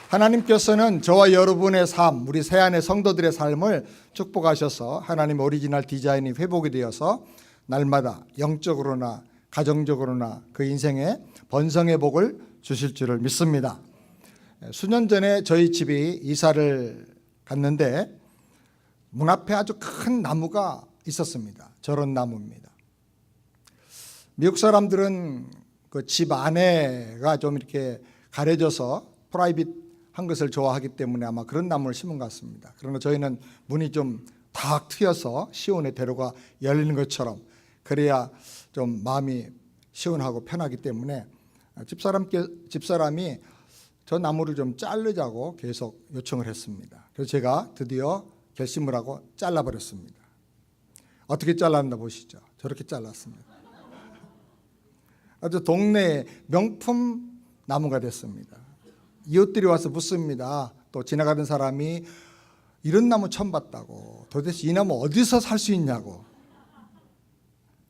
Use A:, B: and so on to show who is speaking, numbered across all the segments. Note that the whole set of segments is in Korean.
A: 하나님께서는 저와 여러분의 삶, 우리 새안의 성도들의 삶을 축복하셔서 하나님의 오리지널 디자인이 회복이 되어서 날마다 영적으로나 가정적으로나 그 인생에 번성의 복을 주실 줄을 믿습니다. 수년 전에 저희 집이 이사를 갔는데 문 앞에 아주 큰 나무가 있었습니다. 저런 나무입니다. 미국 사람들은 그 집 안에가 좀 이렇게 가려져서 프라이빗한 것을 좋아하기 때문에 아마 그런 나무를 심은 것 같습니다. 그러나 저희는 문이 좀 탁 트여서 시온의 대로가 열리는 것처럼 그래야 좀 마음이 시원하고 편하기 때문에 집사람이 저 나무를 좀 자르자고 계속 요청을 했습니다. 그래서 제가 드디어 결심을 하고 잘라버렸습니다. 어떻게 잘랐나 보시죠. 저렇게 잘랐습니다. 아주 동네 명품 나무가 됐습니다. 이웃들이 와서 묻습니다. 또 지나가던 사람이 이런 나무 처음 봤다고, 도대체 이 나무 어디서 살 수 있냐고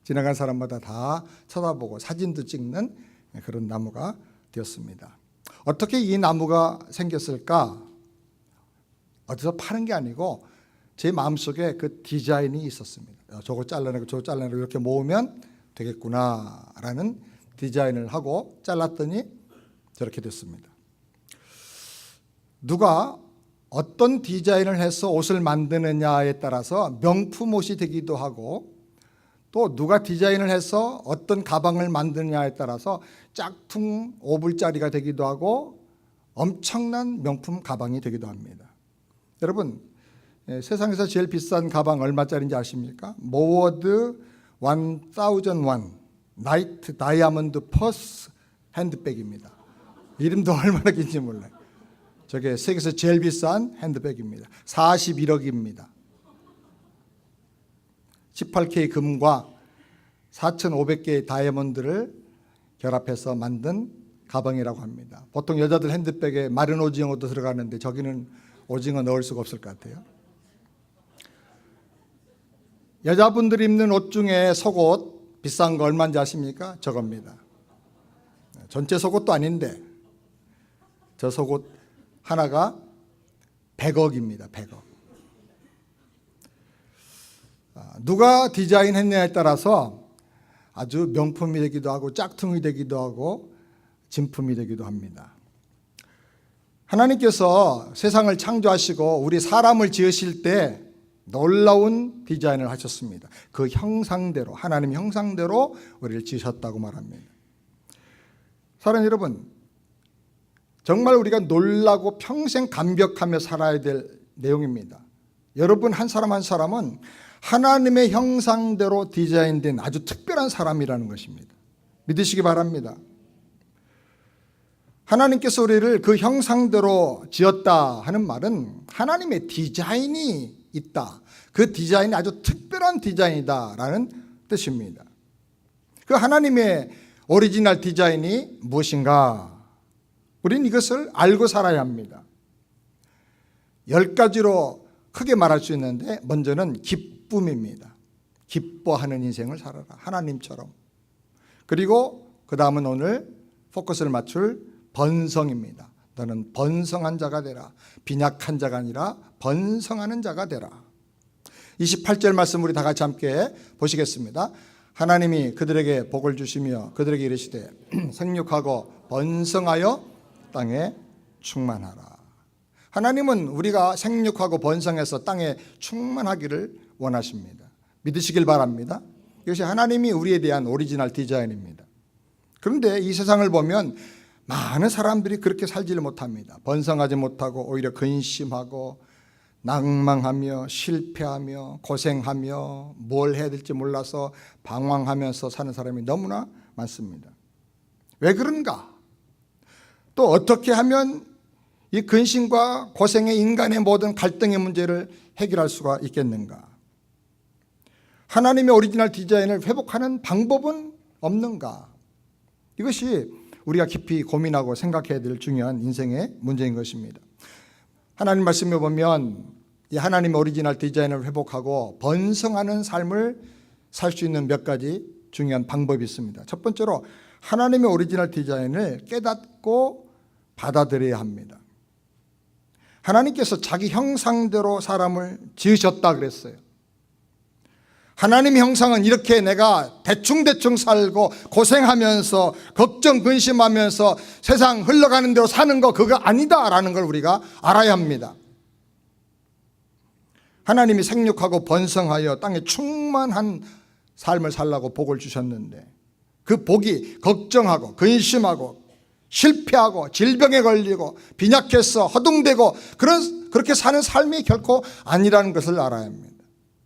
A: 지나간 사람마다 다 쳐다보고 사진도 찍는 그런 나무가 되었습니다. 어떻게 이 나무가 생겼을까? 어디서 파는 게 아니고 제 마음속에 그 디자인이 있었습니다. 저거 잘라내고 저거 잘라내고 이렇게 모으면 되겠구나라는 디자인을 하고 잘랐더니 저렇게 됐습니다. 누가 어떤 디자인을 해서 옷을 만드느냐에 따라서 명품 옷이 되기도 하고 또 누가 디자인을 해서 어떤 가방을 만드느냐에 따라서 짝퉁 5불짜리가 되기도 하고 엄청난 명품 가방이 되기도 합니다. 여러분, 세상에서 제일 비싼 가방 얼마짜리인지 아십니까? 모워드 1001 나이트 다이아몬드 퍼스 핸드백입니다. 이름도 얼마나 긴지 몰라요. 저게 세계에서 제일 비싼 핸드백입니다. 41억입니다. 18K 금과 4,500개의 다이아몬드를 결합해서 만든 가방이라고 합니다. 보통 여자들 핸드백에 마른 오징어도 들어가는데 저기는 오징어 넣을 수가 없을 것 같아요. 여자분들이 입는 옷 중에 속옷 비싼 거 얼마인지 아십니까? 저겁니다. 전체 속옷도 아닌데 저 속옷 하나가 100억입니다. 100억. 누가 디자인했냐에 따라서 아주 명품이 되기도 하고 짝퉁이 되기도 하고 진품이 되기도 합니다. 하나님께서 세상을 창조하시고 우리 사람을 지으실 때 놀라운 디자인을 하셨습니다. 그 형상대로, 하나님 형상대로 우리를 지으셨다고 말합니다. 사랑하는 여러분, 정말 우리가 놀라고 평생 감격하며 살아야 될 내용입니다. 여러분 한 사람 한 사람은 하나님의 형상대로 디자인된 아주 특별한 사람이라는 것입니다. 믿으시기 바랍니다. 하나님께서 우리를 그 형상대로 지었다 하는 말은 하나님의 디자인이 있다. 그 디자인이 아주 특별한 디자인이다라는 뜻입니다. 그 하나님의 오리지널 디자인이 무엇인가? 우리는 이것을 알고 살아야 합니다. 10가지로 크게 말할 수 있는데 먼저는 기쁨입니다. 기뻐하는 인생을 살아라. 하나님처럼. 그리고 그 다음은 오늘 포커스를 맞출 번성입니다. 너는 번성한 자가 되라. 빈약한 자가 아니라 번성하는 자가 되라. 28절 말씀 우리 다 같이 함께 보시겠습니다. 하나님이 그들에게 복을 주시며 그들에게 이르시되 생육하고 번성하여 땅에 충만하라. 하나님은 우리가 생육하고 번성해서 땅에 충만하기를 원하십니다. 믿으시길 바랍니다. 이것이 하나님이 우리에 대한 오리지널 디자인입니다. 그런데 이 세상을 보면 많은 사람들이 그렇게 살지를 못합니다. 번성하지 못하고 오히려 근심하고 낭망하며 실패하며 고생하며 뭘 해야 될지 몰라서 방황하면서 사는 사람이 너무나 많습니다. 왜 그런가? 또 어떻게 하면 이 근심과 고생의 인간의 모든 갈등의 문제를 해결할 수가 있겠는가? 하나님의 오리지널 디자인을 회복하는 방법은 없는가? 이것이 우리가 깊이 고민하고 생각해야 될 중요한 인생의 문제인 것입니다. 하나님 말씀에 보면 이 하나님의 오리지널 디자인을 회복하고 번성하는 삶을 살 수 있는 몇 가지 중요한 방법이 있습니다. 첫 번째로 하나님의 오리지널 디자인을 깨닫고 받아들여야 합니다. 하나님께서 자기 형상대로 사람을 지으셨다 그랬어요. 하나님의 형상은 이렇게 내가 대충대충 살고 고생하면서 걱정 근심하면서 세상 흘러가는 대로 사는 거 그거 아니다라는 걸 우리가 알아야 합니다. 하나님이 생육하고 번성하여 땅에 충만한 삶을 살라고 복을 주셨는데 그 복이 걱정하고 근심하고 실패하고 질병에 걸리고 빈약해서 허둥대고 그렇게 사는 삶이 결코 아니라는 것을 알아야 합니다.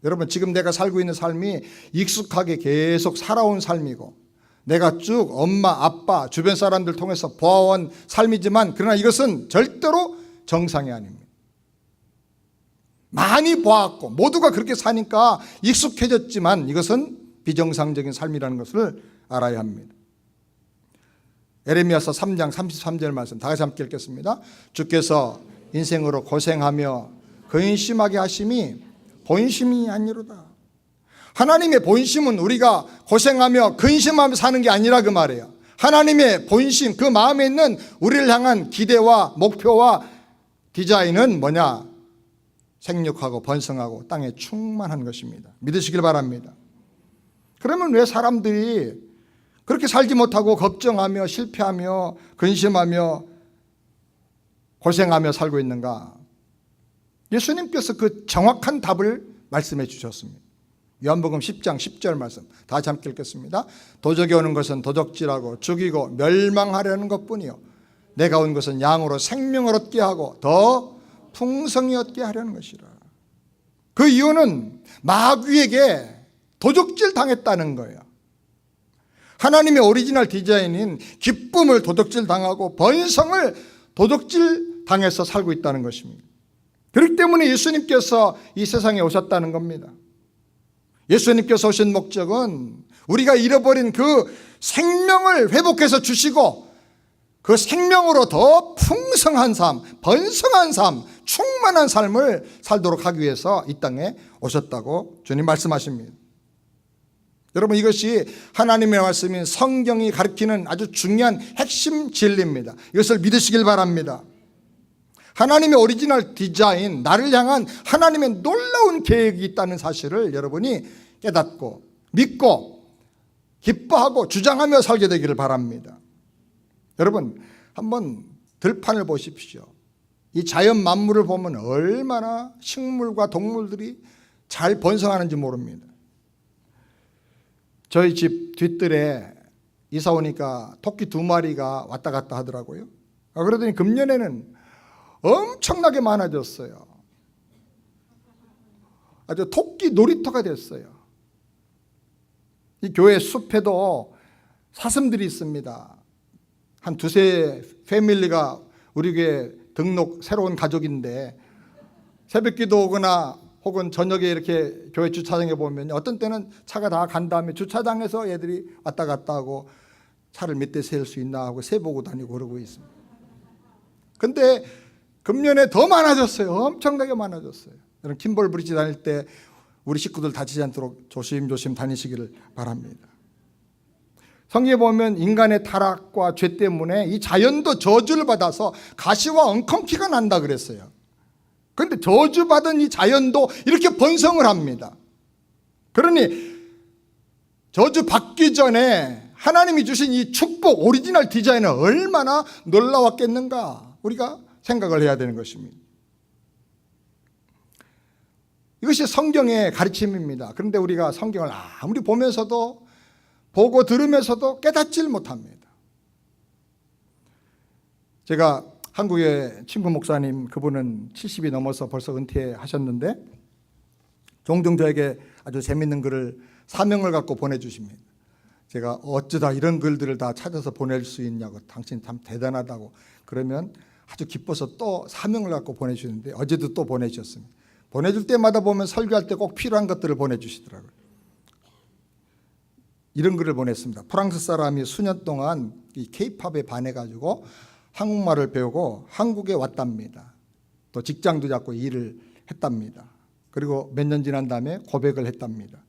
A: 여러분, 지금 내가 살고 있는 삶이 익숙하게 계속 살아온 삶이고 내가 쭉 엄마, 아빠, 주변 사람들 통해서 보아온 삶이지만 그러나 이것은 절대로 정상이 아닙니다. 많이 보았고 모두가 그렇게 사니까 익숙해졌지만 이것은 비정상적인 삶이라는 것을 알아야 합니다. 에레미야서 3장 33절 말씀 다 같이 함께 읽겠습니다. 주께서 인생으로 고생하며 근심하게 하심이 본심이 아니로다. 하나님의 본심은 우리가 고생하며 근심하며 사는 게 아니라 그 말이에요. 하나님의 본심, 그 마음에 있는 우리를 향한 기대와 목표와 디자인은 뭐냐? 생육하고 번성하고 땅에 충만한 것입니다. 믿으시길 바랍니다. 그러면 왜 사람들이 그렇게 살지 못하고 걱정하며 실패하며 근심하며 고생하며 살고 있는가? 예수님께서 그 정확한 답을 말씀해 주셨습니다. 요한복음 10장 10절 말씀 다 같이 함께 읽겠습니다. 도적이 오는 것은 도적질하고 죽이고 멸망하려는 것뿐이요 내가 온 것은 양으로 생명을 얻게 하고 더 풍성히 얻게 하려는 것이라. 그 이유는 마귀에게 도적질 당했다는 거예요. 하나님의 오리지널 디자인인 기쁨을 도적질 당하고 번성을 도적질 당해서 살고 있다는 것입니다. 그렇기 때문에 예수님께서 이 세상에 오셨다는 겁니다. 예수님께서 오신 목적은 우리가 잃어버린 그 생명을 회복해서 주시고 그 생명으로 더 풍성한 삶, 번성한 삶, 충만한 삶을 살도록 하기 위해서 이 땅에 오셨다고 주님 말씀하십니다. 여러분, 이것이 하나님의 말씀인 성경이 가르치는 아주 중요한 핵심 진리입니다. 이것을 믿으시길 바랍니다. 하나님의 오리지널 디자인, 나를 향한 하나님의 놀라운 계획이 있다는 사실을 여러분이 깨닫고 믿고 기뻐하고 주장하며 살게 되기를 바랍니다. 여러분, 한번 들판을 보십시오. 이 자연 만물을 보면 얼마나 식물과 동물들이 잘 번성하는지 모릅니다. 저희 집 뒷뜰에 이사 오니까 토끼 2마리가 왔다 갔다 하더라고요. 그러더니 금년에는 엄청나게 많아졌어요. 아주 토끼 놀이터가 됐어요. 이 교회 숲에도 사슴들이 있습니다. 한 2-3 패밀리가 우리 교회 등록 새로운 가족인데 새벽 기도 오거나 혹은 저녁에 이렇게 교회 주차장에 보면 어떤 때는 차가 다 간 다음에 주차장에서 애들이 왔다 갔다 하고 차를 몇 대 세울 수 있나 하고 세보고 다니고 그러고 있습니다. 근데 금년에 더 많아졌어요. 엄청나게 많아졌어요. 여러분, 킴볼 브릿지 다닐 때 우리 식구들 다치지 않도록 조심조심 다니시기를 바랍니다. 성경에 보면 인간의 타락과 죄 때문에 이 자연도 저주를 받아서 가시와 엉겅퀴가 난다 그랬어요. 그런데 저주받은 이 자연도 이렇게 번성을 합니다. 그러니 저주 받기 전에 하나님이 주신 이 축복 오리지널 디자인은 얼마나 놀라웠겠는가 우리가 생각을 해야 되는 것입니다. 이것이 성경의 가르침입니다. 그런데 우리가 성경을 아무리 보면서도 보고 들으면서도 깨닫질 못합니다. 제가 한국의 친구 목사님, 그분은 70이 넘어서 벌써 은퇴하셨는데 종종 저에게 아주 재밌는 글을 사명을 갖고 보내주십니다. 제가 어쩌다 이런 글들을 다 찾아서 보낼 수 있냐고, 당신 참 대단하다고 그러면 아주 기뻐서 또 사명을 갖고 보내주시는데 어제도 또 보내주셨습니다. 보내줄 때마다 보면 설교할 때 꼭 필요한 것들을 보내주시더라고요. 이런 글을 보냈습니다. 프랑스 사람이 수년 동안 이 K-팝에 반해가지고 한국말을 배우고 한국에 왔답니다. 또 직장도 잡고 일을 했답니다. 그리고 몇 년 지난 다음에 고백을 했답니다.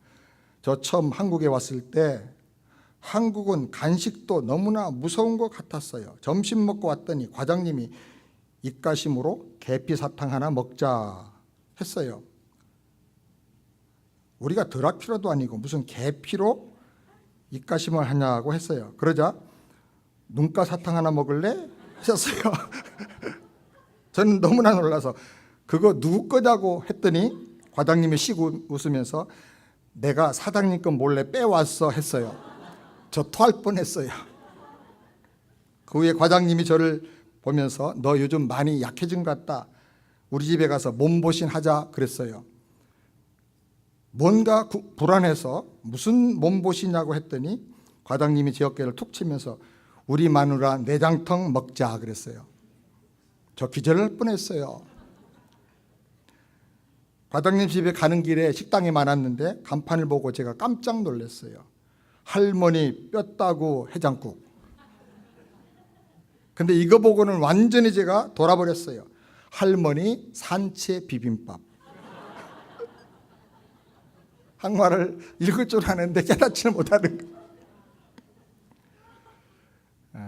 A: 저 처음 한국에 왔을 때 한국은 간식도 너무나 무서운 것 같았어요. 점심 먹고 왔더니 과장님이 입가심으로 계피 사탕 하나 먹자 했어요. 우리가 드라큘라도 아니고 무슨 계피로 입가심을 하냐고 했어요. 그러자 눈가 사탕 하나 먹을래? 하셨어요. 저는 너무나 놀라서 그거 누구 거냐고 했더니 과장님이 씩 웃으면서 내가 사장님 거 몰래 빼왔어 했어요. 저 토할 뻔했어요. 그 후에 과장님이 저를 보면서 너 요즘 많이 약해진 것 같다. 우리 집에 가서 몸보신 하자 그랬어요. 뭔가 불안해서 무슨 몸보신이냐고 했더니 과장님이 제 어깨를 툭 치면서 우리 마누라 내장탕 먹자 그랬어요. 저 기절할 뻔했어요. 과장님 집에 가는 길에 식당이 많았는데 간판을 보고 제가 깜짝 놀랐어요. 할머니 뼈 따고 해장국. 근데 이거 보고는 완전히 제가 돌아버렸어요. 할머니 산채 비빔밥. 한말을 읽을 줄 아는데 깨닫지를 못하는 거.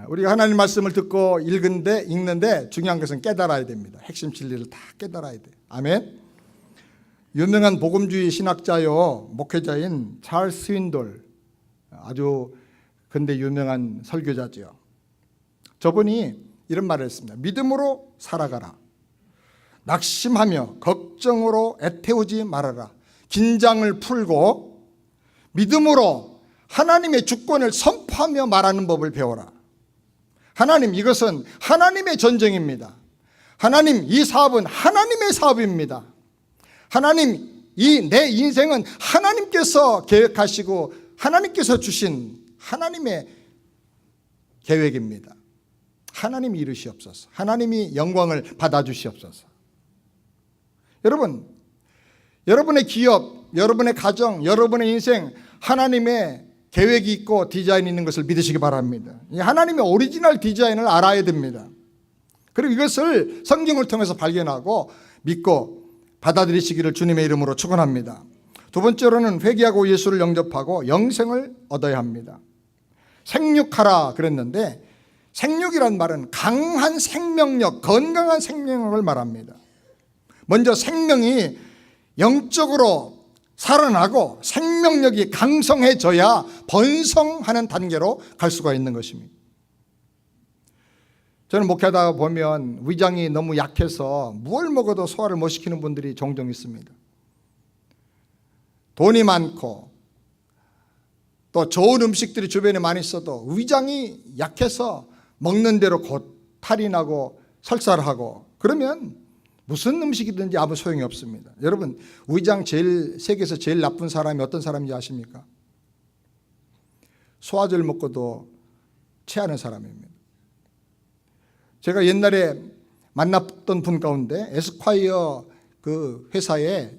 A: 우리가 하나님 말씀을 듣고 읽는데 중요한 것은 깨달아야 됩니다. 핵심 진리를 다 깨달아야 돼요. 아멘. 유명한 복음주의 신학자요 목회자인 찰스 스윈돌, 아주 근대 유명한 설교자죠. 저분이 이런 말을 했습니다. 믿음으로 살아가라. 낙심하며 걱정으로 애태우지 말아라. 긴장을 풀고 믿음으로 하나님의 주권을 선포하며 말하는 법을 배워라. 하나님, 이것은 하나님의 전쟁입니다. 하나님, 이 사업은 하나님의 사업입니다. 하나님, 이 내 인생은 하나님께서 계획하시고 하나님께서 주신 하나님의 계획입니다. 하나님이 이루시옵소서. 하나님이 영광을 받아주시옵소서. 여러분, 여러분의 기업, 여러분의 가정, 여러분의 인생 하나님의 계획이 있고 디자인이 있는 것을 믿으시기 바랍니다. 하나님의 오리지널 디자인을 알아야 됩니다. 그리고 이것을 성경을 통해서 발견하고 믿고 받아들이시기를 주님의 이름으로 축원합니다. 두 번째로는 회개하고 예수를 영접하고 영생을 얻어야 합니다. 생육하라 그랬는데 생육이란 말은 강한 생명력, 건강한 생명력을 말합니다. 먼저 생명이 영적으로 살아나고 생명력이 강성해져야 번성하는 단계로 갈 수가 있는 것입니다. 저는 목회하다 보면 위장이 너무 약해서 뭘 먹어도 소화를 못 시키는 분들이 종종 있습니다. 돈이 많고 또 좋은 음식들이 주변에 많이 있어도 위장이 약해서 먹는 대로 곧 탈이 나고 설사를 하고 그러면 무슨 음식이든지 아무 소용이 없습니다. 여러분, 위장 세계에서 제일 나쁜 사람이 어떤 사람인지 아십니까? 소화제를 먹고도 체하는 사람입니다. 제가 옛날에 만났던 분 가운데 에스콰이어 그 회사의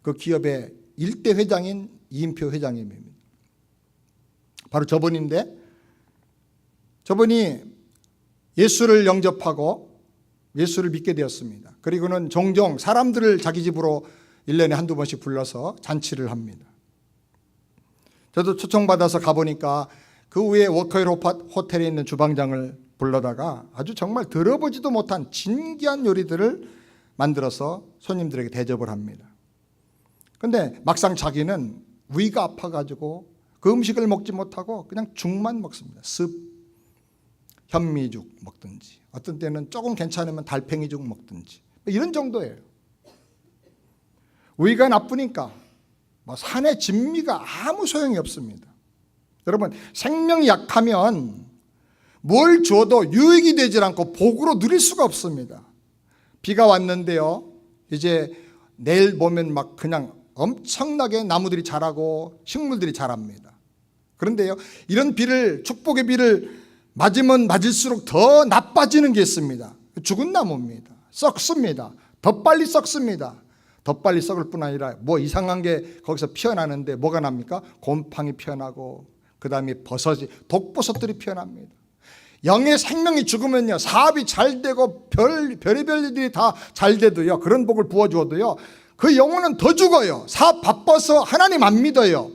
A: 그 기업의 일대 회장인 이인표 회장님입니다. 바로 저분인데 저분이 예수를 영접하고 예수를 믿게 되었습니다. 그리고는 종종 사람들을 자기 집으로 1년에 한두 번씩 불러서 잔치를 합니다. 저도 초청받아서 가보니까 그 후에 워커힐 호텔에 있는 주방장을 불러다가 아주 정말 들어보지도 못한 진귀한 요리들을 만들어서 손님들에게 대접을 합니다. 그런데 막상 자기는 위가 아파가지고 그 음식을 먹지 못하고 그냥 죽만 먹습니다. 습, 현미죽 먹든지 어떤 때는 조금 괜찮으면 달팽이죽 먹든지 이런 정도예요. 위가 나쁘니까 산의 진미가 아무 소용이 없습니다. 여러분, 생명이 약하면 뭘 줘도 유익이 되질 않고 복으로 누릴 수가 없습니다. 비가 왔는데요, 이제 내일 보면 막 그냥 엄청나게 나무들이 자라고 식물들이 자랍니다. 그런데요, 이런 비를, 축복의 비를 맞으면 맞을수록 더 나빠지는 게 있습니다. 죽은 나무입니다. 썩습니다. 더 빨리 썩습니다. 더 빨리 썩을 뿐 아니라 뭐 이상한 게 거기서 피어나는데 뭐가 납니까? 곰팡이 피어나고 그 다음에 버섯이, 독버섯들이 피어납니다. 영의 생명이 죽으면요, 사업이 잘 되고 별의별 일들이 다 잘 돼도요, 그런 복을 부어주어도요, 그 영혼은 더 죽어요. 사업 바빠서 하나님 안 믿어요.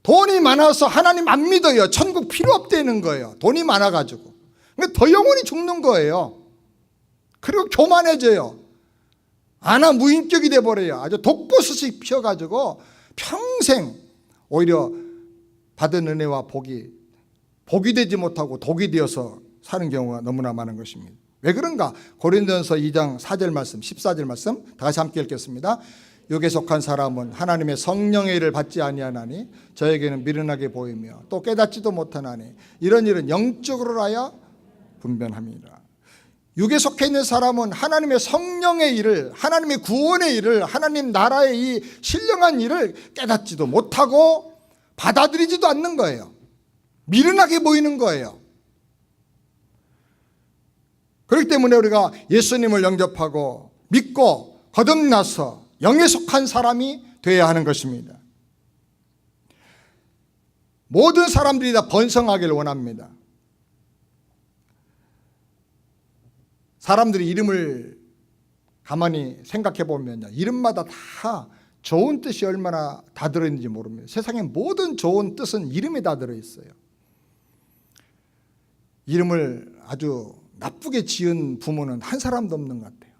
A: 돈이 많아서 하나님 안 믿어요. 천국 필요 없다는 거예요. 돈이 많아가지고. 그러니까 더 영혼이 죽는 거예요. 그리고 교만해져요. 무인격이 돼버려요. 아주 독버섯이 피어가지고 평생 오히려 받은 은혜와 복이 되지 못하고 독이 되어서 사는 경우가 너무나 많은 것입니다. 왜 그런가? 고린도전서 2장 4절 말씀, 14절 말씀 다 같이 함께 읽겠습니다. 육에 속한 사람은 하나님의 성령의 일을 받지 아니하나니 저에게는 미련하게 보이며 또 깨닫지도 못하나니 이런 일은 영적으로 하여 분변함이라. 육에 속해 있는 사람은 하나님의 성령의 일을, 하나님의 구원의 일을, 하나님 나라의 이 신령한 일을 깨닫지도 못하고 받아들이지도 않는 거예요. 미련하게 보이는 거예요. 그렇기 때문에 우리가 예수님을 영접하고 믿고 거듭나서 영에 속한 사람이 되어야 하는 것입니다. 모든 사람들이 다 번성하기를 원합니다. 사람들이 이름을 가만히 생각해 보면요, 이름마다 다 좋은 뜻이 얼마나 다 들어있는지 모릅니다. 세상의 모든 좋은 뜻은 이름에 다 들어있어요. 이름을 아주 나쁘게 지은 부모는 한 사람도 없는 것 같아요.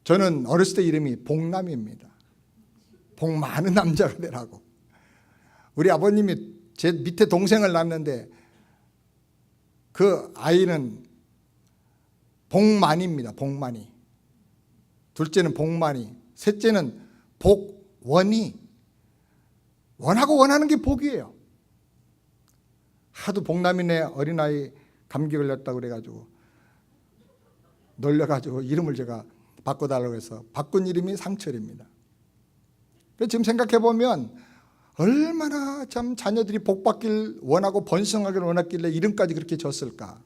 A: 저는 어렸을 때 이름이 복남입니다. 복 많은 남자가 되라고. 우리 아버님이 제 밑에 동생을 낳았는데 그 아이는 복만입니다. 복만이. 둘째는 복만이. 셋째는 복원이. 원하고 원하는 게 복이에요. 하도 복남이네 어린아이 감기 걸렸다고 그래가지고 놀려가지고 이름을 제가 바꿔달라고 해서 바꾼 이름이 상철입니다. 지금 생각해보면 얼마나 참 자녀들이 복받길 원하고 번성하기를 원했길래 이름까지 그렇게 졌을까.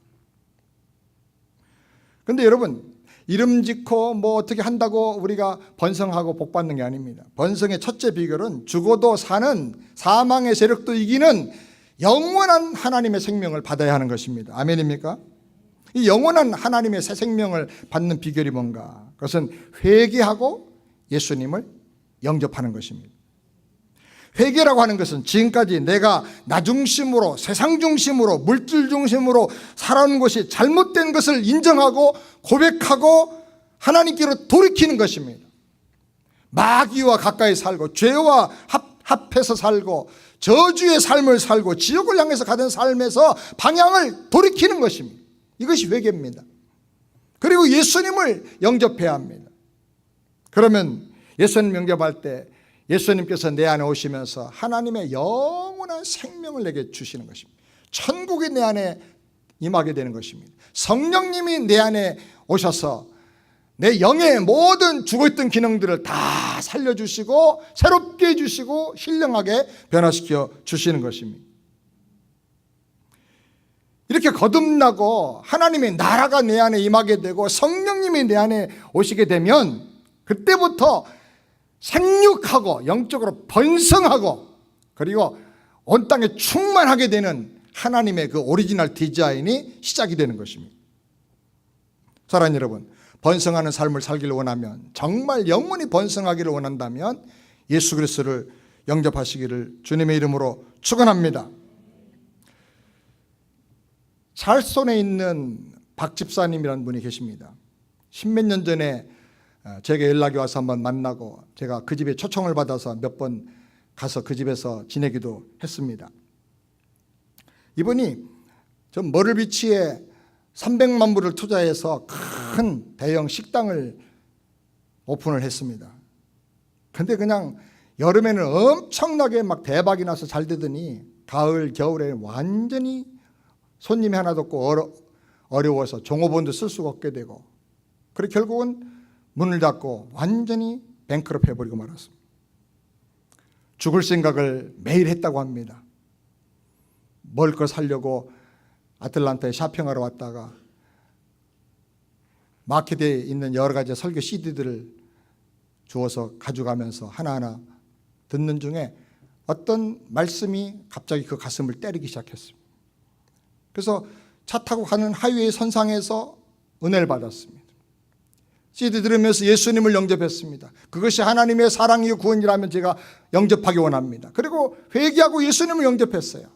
A: 그런데 여러분, 이름 짓고 뭐 어떻게 한다고 우리가 번성하고 복받는 게 아닙니다. 번성의 첫째 비결은 죽어도 사는 사망의 세력도 이기는 영원한 하나님의 생명을 받아야 하는 것입니다. 아멘입니까? 이 영원한 하나님의 새 생명을 받는 비결이 뭔가? 그것은 회개하고 예수님을 영접하는 것입니다. 회개라고 하는 것은 지금까지 내가 나 중심으로, 세상 중심으로, 물질 중심으로 살아온 것이 잘못된 것을 인정하고 고백하고 하나님께로 돌이키는 것입니다. 마귀와 가까이 살고 죄와 합해서 살고 저주의 삶을 살고 지옥을 향해서 가던 삶에서 방향을 돌이키는 것입니다. 이것이 회개입니다. 그리고 예수님을 영접해야 합니다. 그러면 예수님 영접할 때 예수님께서 내 안에 오시면서 하나님의 영원한 생명을 내게 주시는 것입니다. 천국이 내 안에 임하게 되는 것입니다. 성령님이 내 안에 오셔서 내 영의 모든 죽어있던 기능들을 다 살려주시고 새롭게 해주시고 신령하게 변화시켜 주시는 것입니다. 이렇게 거듭나고 하나님의 나라가 내 안에 임하게 되고 성령님이 내 안에 오시게 되면 그때부터 생육하고 영적으로 번성하고 그리고 온 땅에 충만하게 되는 하나님의 그 오리지널 디자인이 시작이 되는 것입니다. 사랑하는 여러분, 번성하는 삶을 살기를 원하면, 정말 영원히 번성하기를 원한다면 예수 그리스도를 영접하시기를 주님의 이름으로 축원합니다. 찰손에 있는 박 집사님이라는 분이 계십니다. 십몇 년 전에 제게 연락이 와서 한번 만나고 제가 그 집에 초청을 받아서 몇 번 가서 그 집에서 지내기도 했습니다. 이분이 저 머를비치에 300만 불을 투자해서 큰 대형 식당을 오픈을 했습니다. 근데 그냥 여름에는 엄청나게 막 대박이 나서 잘 되더니 가을, 겨울에 완전히 손님이 하나도 없고 어려워서 종업원도 쓸 수가 없게 되고 그래 결국은 문을 닫고 완전히 뱅크럽 해버리고 말았습니다. 죽을 생각을 매일 했다고 합니다. 먹을 거 사려고 아틀란타에 쇼핑하러 왔다가 마켓에 있는 여러 가지 설교 CD들을 주어서 가져가면서 하나하나 듣는 중에 어떤 말씀이 갑자기 그 가슴을 때리기 시작했습니다. 그래서 차 타고 가는 하이웨이 선상에서 은혜를 받았습니다. CD 들으면서 예수님을 영접했습니다. 그것이 하나님의 사랑이요 구원이라면 제가 영접하기 원합니다. 그리고 회개하고 예수님을 영접했어요.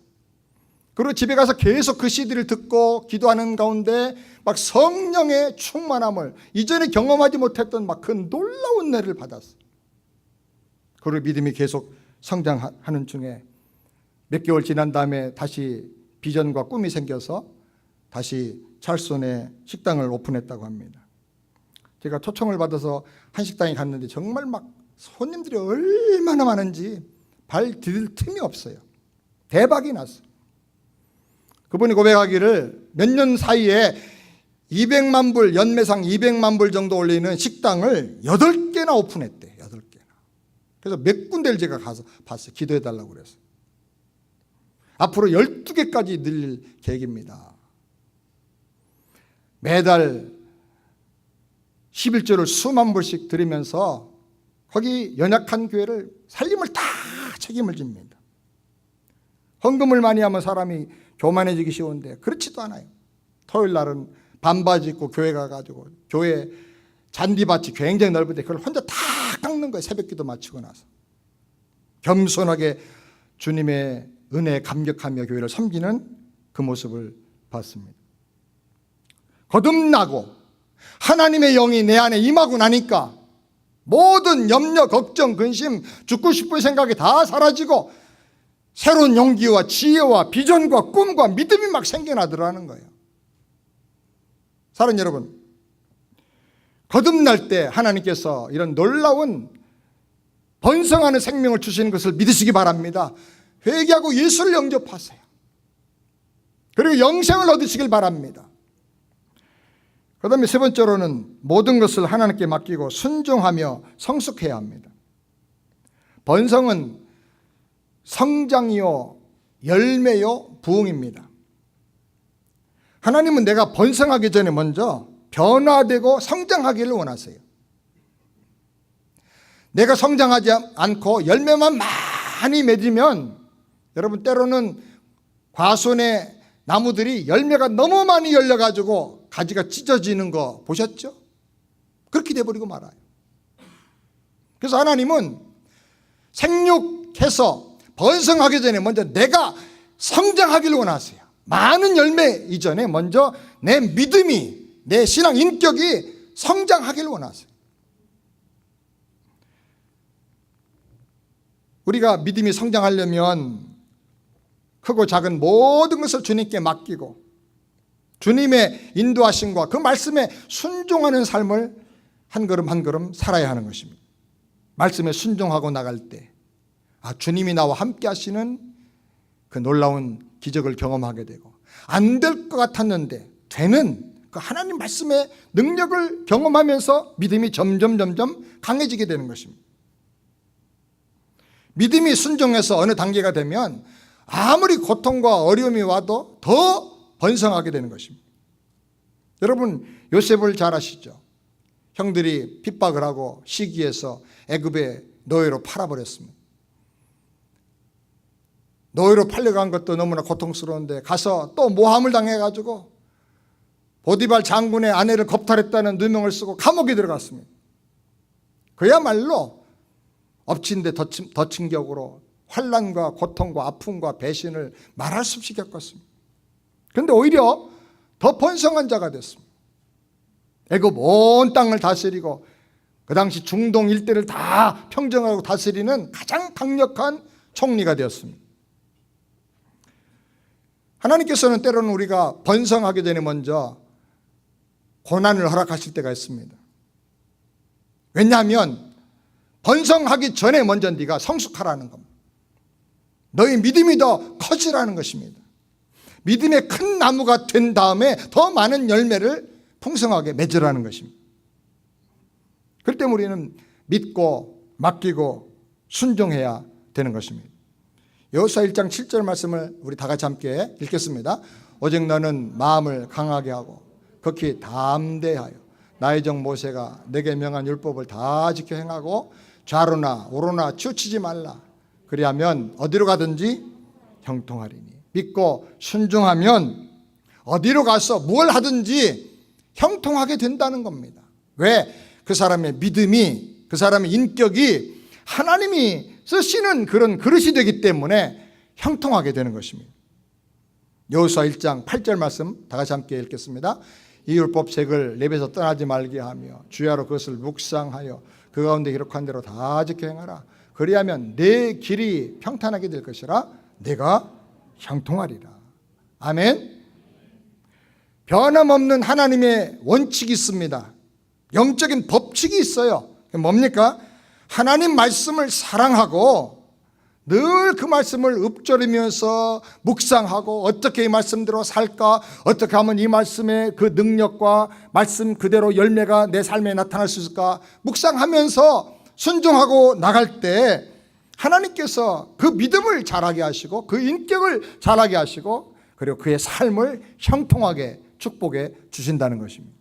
A: 그리고 집에 가서 계속 그 CD를 듣고 기도하는 가운데 막 성령의 충만함을 이전에 경험하지 못했던 막 그 놀라운 은혜를 받았어요. 그리고 믿음이 계속 성장하는 중에 몇 개월 지난 다음에 다시 비전과 꿈이 생겨서 다시 찰스원에 식당을 오픈했다고 합니다. 제가 초청을 받아서 한식당에 갔는데 정말 막 손님들이 얼마나 많은지 발 디딜 틈이 없어요. 대박이 났어요. 그분이 고백하기를 몇 년 사이에 200만 불, 연매상 200만 불 정도 올리는 식당을 8개나 오픈했대. 8개나. 그래서 몇 군데를 제가 가서 봤어요. 기도해달라고 그랬어요. 앞으로 12개까지 늘릴 계획입니다. 매달 11조를 수만 불씩 드리면서 거기 연약한 교회를 살림을 다 책임을 집니다. 헌금을 많이 하면 사람이 교만해지기 쉬운데 그렇지도 않아요. 토요일 날은 반바지 입고 교회 가가지고 교회 잔디밭이 굉장히 넓은데 그걸 혼자 다 깎는 거예요. 새벽기도 마치고 나서 겸손하게 주님의 은혜에 감격하며 교회를 섬기는 그 모습을 봤습니다. 거듭나고 하나님의 영이 내 안에 임하고 나니까 모든 염려, 걱정, 근심, 죽고 싶은 생각이 다 사라지고 새로운 용기와 지혜와 비전과 꿈과 믿음이 막 생겨나더라는 거예요. 사랑하는 여러분, 거듭날 때 하나님께서 이런 놀라운 번성하는 생명을 주시는 것을 믿으시기 바랍니다. 회개하고 예수를 영접하세요. 그리고 영생을 얻으시길 바랍니다. 그 다음에 세 번째로는 모든 것을 하나님께 맡기고 순종하며 성숙해야 합니다. 번성은 성장이요 열매요 부흥입니다. 하나님은 내가 번성하기 전에 먼저 변화되고 성장하기를 원하세요. 내가 성장하지 않고 열매만 많이 맺으면 여러분 때로는 과수원의 나무들이 열매가 너무 많이 열려가지고 가지가 찢어지는 거 보셨죠? 그렇게 돼버리고 말아요. 그래서 하나님은 생육해서 번성하기 전에 먼저 내가 성장하기를 원하세요. 많은 열매 이전에 먼저 내 믿음이, 내 신앙 인격이 성장하기를 원하세요. 우리가 믿음이 성장하려면 크고 작은 모든 것을 주님께 맡기고 주님의 인도하심과 그 말씀에 순종하는 삶을 한 걸음 한 걸음 살아야 하는 것입니다. 말씀에 순종하고 나갈 때 주님이 나와 함께 하시는 그 놀라운 기적을 경험하게 되고 안 될 것 같았는데 되는 그 하나님 말씀의 능력을 경험하면서 믿음이 점점 강해지게 되는 것입니다. 믿음이 순종해서 어느 단계가 되면 아무리 고통과 어려움이 와도 더 번성하게 되는 것입니다. 여러분 요셉을 잘 아시죠? 형들이 핍박을 하고 시기해서 애굽의 노예로 팔아버렸습니다. 노예로 팔려간 것도 너무나 고통스러운데 가서 또 모함을 당해가지고 보디발 장군의 아내를 겁탈했다는 누명을 쓰고 감옥에 들어갔습니다. 그야말로 엎친 데 덮친 격으로 환난과 고통과 아픔과 배신을 말할 수 없이 겪었습니다. 그런데 오히려 더 번성한 자가 됐습니다. 애굽 온 땅을 다스리고 그 당시 중동 일대를 다 평정하고 다스리는 가장 강력한 총리가 되었습니다. 하나님께서는 때로는 우리가 번성하기 전에 먼저 고난을 허락하실 때가 있습니다. 왜냐하면 번성하기 전에 먼저 네가 성숙하라는 겁니다. 너의 믿음이 더 커지라는 것입니다. 믿음의 큰 나무가 된 다음에 더 많은 열매를 풍성하게 맺으라는 것입니다. 그럴 때 우리는 믿고 맡기고 순종해야 되는 것입니다. 여호수아 1장 7절 말씀을 우리 다 같이 함께 읽겠습니다. 오직 너는 마음을 강하게 하고 극히 담대하여 나의 종 모세가 내게 명한 율법을 다 지켜 행하고 좌로나 우로나 치우치지 말라. 그리하면 어디로 가든지 형통하리니. 믿고 순종하면 어디로 가서 뭘 하든지 형통하게 된다는 겁니다. 왜? 그 사람의 믿음이, 그 사람의 인격이 하나님이 쓰시는 그런 그릇이 되기 때문에 형통하게 되는 것입니다. 여호수아 1장 8절 말씀 다 같이 함께 읽겠습니다. 이 율법책을 내 입에서 떠나지 말게 하며 주야로 그것을 묵상하여 그 가운데 기록한 대로 다 지켜 행하라. 그리하면 내 길이 평탄하게 될 것이라 내가 형통하리라. 아멘. 변함없는 하나님의 원칙이 있습니다. 영적인 법칙이 있어요. 뭡니까? 하나님 말씀을 사랑하고 늘 그 말씀을 읊조리면서 묵상하고 어떻게 이 말씀대로 살까, 어떻게 하면 이 말씀의 그 능력과 말씀 그대로 열매가 내 삶에 나타날 수 있을까 묵상하면서 순종하고 나갈 때 하나님께서 그 믿음을 자라게 하시고 그 인격을 자라게 하시고 그리고 그의 삶을 형통하게 축복해 주신다는 것입니다.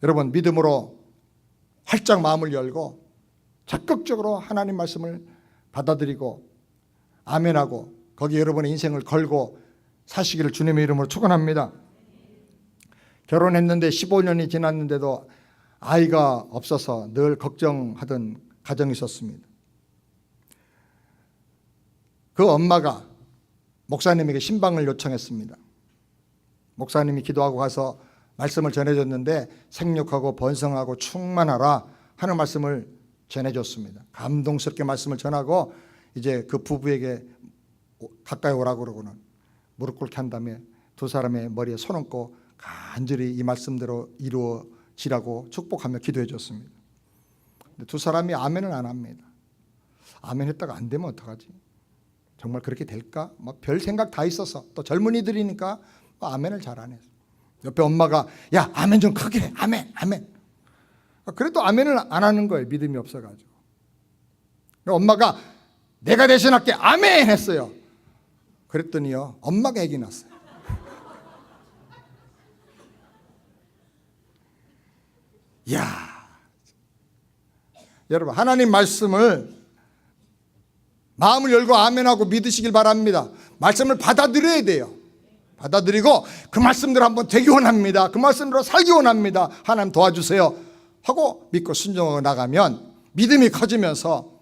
A: 여러분, 믿음으로 활짝 마음을 열고 적극적으로 하나님 말씀을 받아들이고 아멘하고 거기에 여러분의 인생을 걸고 사시기를 주님의 이름으로 축원합니다. 결혼했는데 15년이 지났는데도 아이가 없어서 늘 걱정하던 가정이 있었습니다. 그 엄마가 목사님에게 신방을 요청했습니다. 목사님이 기도하고 가서 말씀을 전해줬는데 생육하고 번성하고 충만하라 하는 말씀을 전해줬습니다. 감동스럽게 말씀을 전하고 이제 그 부부에게 가까이 오라고 그러고는 무릎 꿇게 한 다음에 두 사람의 머리에 손 얹고 간절히 이 말씀대로 이루어지라고 축복하며 기도해 줬습니다. 근데 두 사람이 아멘은 안 합니다. 아멘 했다가 안 되면 어떡하지? 정말 그렇게 될까? 막 별 생각 다 있어서 또 젊은이들이니까 아멘을 잘 안 해서 옆에 엄마가 야 아멘 좀 크게 해. 아멘 아멘. 그래도 아멘을 안 하는 거예요. 믿음이 없어가지고. 엄마가 내가 대신할게 아멘 했어요. 그랬더니요 엄마가 애기 났어요. 이야, 여러분 하나님 말씀을 마음을 열고 아멘하고 믿으시길 바랍니다. 말씀을 받아들여야 돼요. 받아들이고 그 말씀대로 한번 되기 원합니다. 그 말씀대로 살기 원합니다. 하나님 도와주세요 하고 믿고 순종하고 나가면 믿음이 커지면서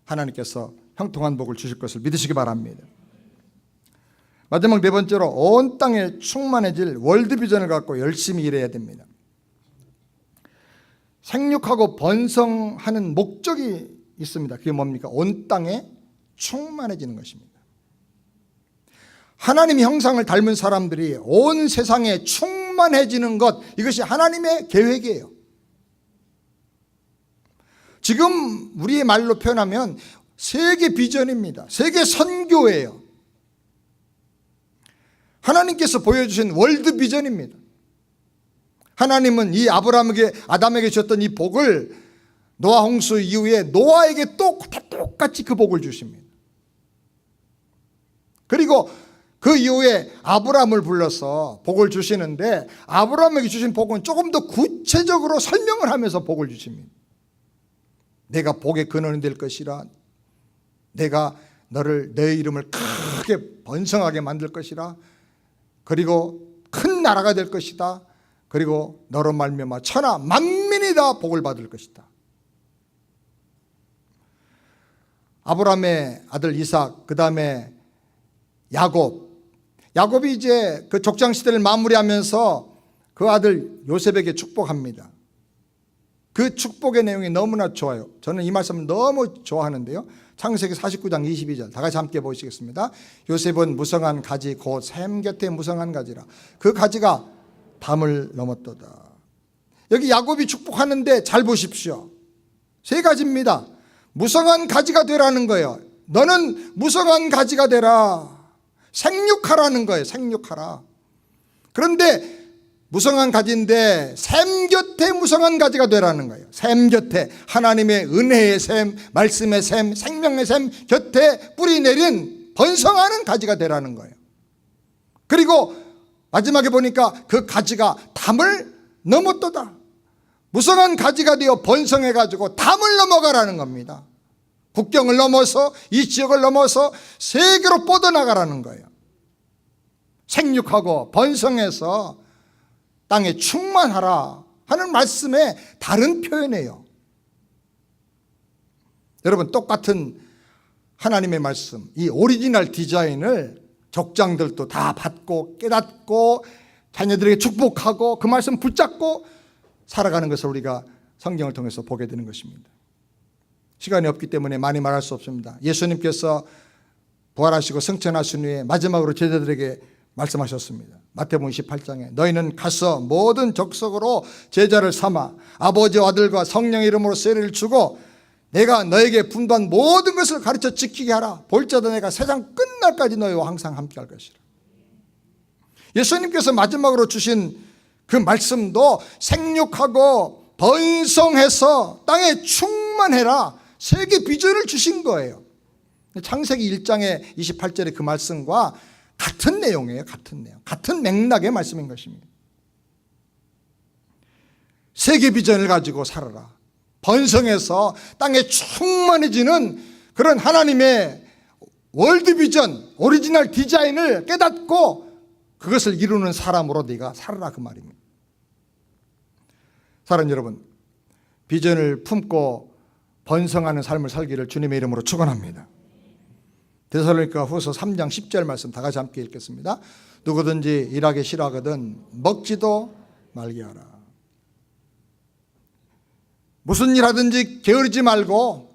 A: 하나님께서 형통한 복을 주실 것을 믿으시기 바랍니다. 마지막 네 번째로 온 땅에 충만해질 월드비전을 갖고 열심히 일해야 됩니다. 생육하고 번성하는 목적이 있습니다. 그게 뭡니까? 온 땅에 충만해지는 것입니다. 하나님의 형상을 닮은 사람들이 온 세상에 충만해지는 것, 이것이 하나님의 계획이에요. 지금 우리의 말로 표현하면 세계 비전입니다. 세계 선교예요. 하나님께서 보여주신 월드 비전입니다. 하나님은 이 아담에게 주셨던 이 복을 노아 홍수 이후에 노아에게 또 똑같이 그 복을 주십니다. 그리고 그 이후에 아브라함을 불러서 복을 주시는데 아브라함에게 주신 복은 조금 더 구체적으로 설명을 하면서 복을 주십니다. 내가 복의 근원이 될 것이라, 내가 내 이름을 크게 번성하게 만들 것이라, 그리고 큰 나라가 될 것이다, 그리고 너로 말미암아 천하 만민이 다 복을 받을 것이다. 아브라함의 아들 이삭, 그 다음에 야곱이 이제 그 족장 시대를 마무리하면서 그 아들 요셉에게 축복합니다. 그 축복의 내용이 너무나 좋아요. 저는 이 말씀을 너무 좋아하는데요. 창세기 49장 22절 다 같이 함께 보시겠습니다. 요셉은 무성한 가지 곧 샘 곁에 무성한 가지라 그 가지가 담을 넘었도다. 여기 야곱이 축복하는데 잘 보십시오. 세 가지입니다. 무성한 가지가 되라는 거예요. 너는 무성한 가지가 되라. 생육하라는 거예요. 생육하라. 그런데 무성한 가지인데 샘 곁에 무성한 가지가 되라는 거예요. 샘 곁에 하나님의 은혜의 샘, 말씀의 샘, 생명의 샘 곁에 뿌리 내린 번성하는 가지가 되라는 거예요. 그리고 마지막에 보니까 그 가지가 담을 넘었도다. 무성한 가지가 되어 번성해가지고 담을 넘어가라는 겁니다. 국경을 넘어서 이 지역을 넘어서 세계로 뻗어나가라는 거예요. 생육하고 번성해서 땅에 충만하라 하는 말씀의 다른 표현이에요. 여러분 똑같은 하나님의 말씀, 이 오리지널 디자인을 족장들도 다 받고 깨닫고 자녀들에게 축복하고 그 말씀 붙잡고 살아가는 것을 우리가 성경을 통해서 보게 되는 것입니다. 시간이 없기 때문에 많이 말할 수 없습니다. 예수님께서 부활하시고 승천하신 후에 마지막으로 제자들에게 말씀하셨습니다. 마태복음 28장에 너희는 가서 모든 족속으로 제자를 삼아 아버지와 아들과 성령의 이름으로 세례를 주고 내가 너에게 분부한 모든 것을 가르쳐 지키게 하라. 볼지어다 내가 세상 끝날까지 너희와 항상 함께 할 것이라. 예수님께서 마지막으로 주신 그 말씀도 생육하고 번성해서 땅에 충만해라. 세계 비전을 주신 거예요. 창세기 1장의 28절의 그 말씀과 같은 내용이에요. 같은 내용. 같은 맥락의 말씀인 것입니다. 세계 비전을 가지고 살아라. 번성해서 땅에 충만해지는 그런 하나님의 월드 비전, 오리지널 디자인을 깨닫고 그것을 이루는 사람으로 네가 살아라 그 말입니다. 사랑하는 여러분, 비전을 품고 번성하는 삶을 살기를 주님의 이름으로 축원합니다. 데살로니가 후서 3장 10절 말씀 다 같이 함께 읽겠습니다. 누구든지 일하기 싫어하거든 먹지도 말게 하라. 무슨 일 하든지 게으르지 말고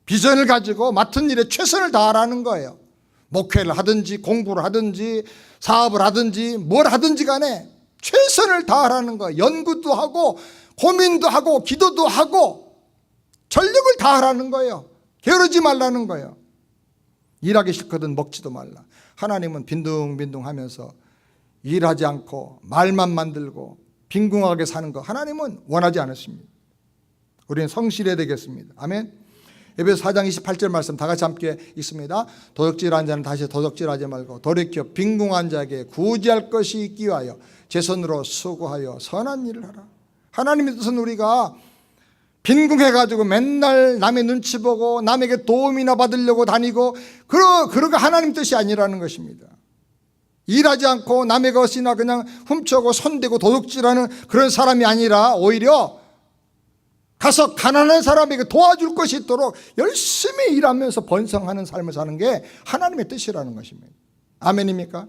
A: 비전을 가지고 맡은 일에 최선을 다하라는 거예요. 목회를 하든지 공부를 하든지 사업을 하든지 뭘 하든지 간에 최선을 다하라는 거예요. 연구도 하고 고민도 하고 기도도 하고 전력을 다하라는 거예요. 게으르지 말라는 거예요. 일하기 싫거든 먹지도 말라. 하나님은 빈둥빈둥하면서 일하지 않고 말만 만들고 빈궁하게 사는 거 하나님은 원하지 않으십니다. 우리는 성실해야 되겠습니다. 아멘. 에베소 4장 28절 말씀 다 같이 함께 읽습니다. 도적질한 자는 다시 도적질하지 말고 돌이켜 빈궁한 자에게 구제할 것이 있기 위하여 제 손으로 수고하여 선한 일을 하라. 하나님의 뜻은 우리가 빈궁해가지고 맨날 남의 눈치 보고 남에게 도움이나 받으려고 다니고 그러가 하나님 뜻이 아니라는 것입니다. 일하지 않고 남의 것이나 그냥 훔쳐고 손대고 도둑질하는 그런 사람이 아니라 오히려 가서 가난한 사람에게 도와줄 것이 있도록 열심히 일하면서 번성하는 삶을 사는 게 하나님의 뜻이라는 것입니다. 아멘입니까?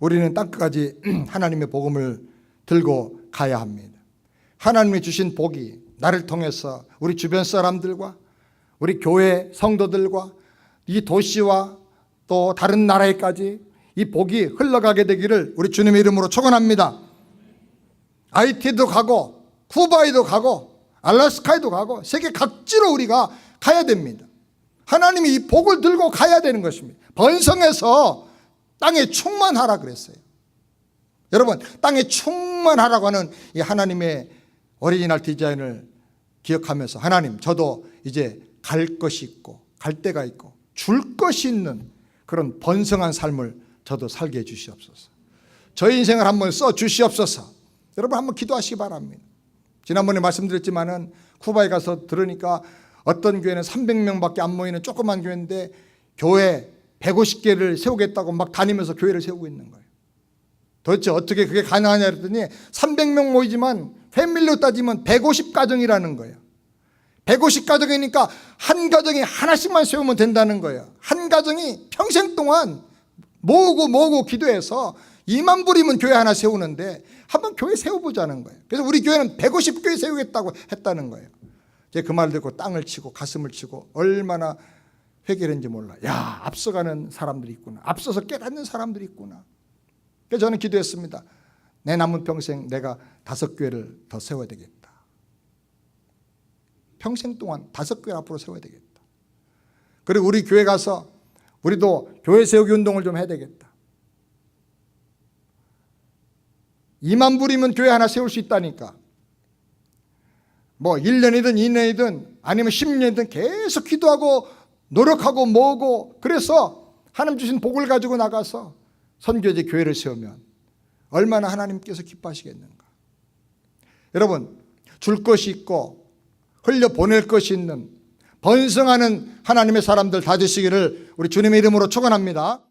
A: 우리는 땅끝까지 하나님의 복음을 들고 가야 합니다. 하나님이 주신 복이 나를 통해서 우리 주변 사람들과 우리 교회 성도들과 이 도시와 또 다른 나라에까지 이 복이 흘러가게 되기를 우리 주님의 이름으로 축원합니다. IT도 가고 쿠바에도 가고 알래스카에도 가고 세계 각지로 우리가 가야 됩니다. 하나님이 이 복을 들고 가야 되는 것입니다. 번성해서 땅에 충만하라 그랬어요. 여러분, 땅에 충만하라고 하는 이 하나님의 오리지널 디자인을 기억하면서 하나님, 저도 이제 갈 것이 있고 갈 데가 있고 줄 것이 있는 그런 번성한 삶을 저도 살게 해주시옵소서. 저희 인생을 한번 써주시옵소서. 여러분 한번 기도하시기 바랍니다. 지난번에 말씀드렸지만은 쿠바에 가서 들으니까 어떤 교회는 300명밖에 안 모이는 조그만 교회인데 교회 150개를 세우겠다고 막 다니면서 교회를 세우고 있는 거예요. 도대체 어떻게 그게 가능하냐 그랬더니 300명 모이지만 패밀리로 따지면 150가정이라는 거예요. 150가정이니까 한 가정이 하나씩만 세우면 된다는 거예요. 한 가정이 평생 동안 모으고 기도해서 2만 불이면 교회 하나 세우는데 한번 교회 세워보자는 거예요. 그래서 우리 교회는 150교회 세우겠다고 했다는 거예요. 제가 그 말 듣고 땅을 치고 가슴을 치고 얼마나 회개했는지 몰라. 야, 앞서가는 사람들이 있구나. 앞서서 깨닫는 사람들이 있구나. 그래서 저는 기도했습니다. 내 남은 평생 내가 5교회를 더 세워야 되겠다. 평생 동안 5교회 앞으로 세워야 되겠다. 그리고 우리 교회 가서 우리도 교회 세우기 운동을 좀 해야 되겠다. 2만 불이면 교회 하나 세울 수 있다니까. 뭐 1년이든 2년이든 아니면 10년이든 계속 기도하고 노력하고 모으고 그래서 하나님 주신 복을 가지고 나가서 선교제 교회를 세우면 얼마나 하나님께서 기뻐하시겠는가. 여러분, 줄 것이 있고 흘려보낼 것이 있는 번성하는 하나님의 사람들 다 되시기를 우리 주님의 이름으로 축원합니다.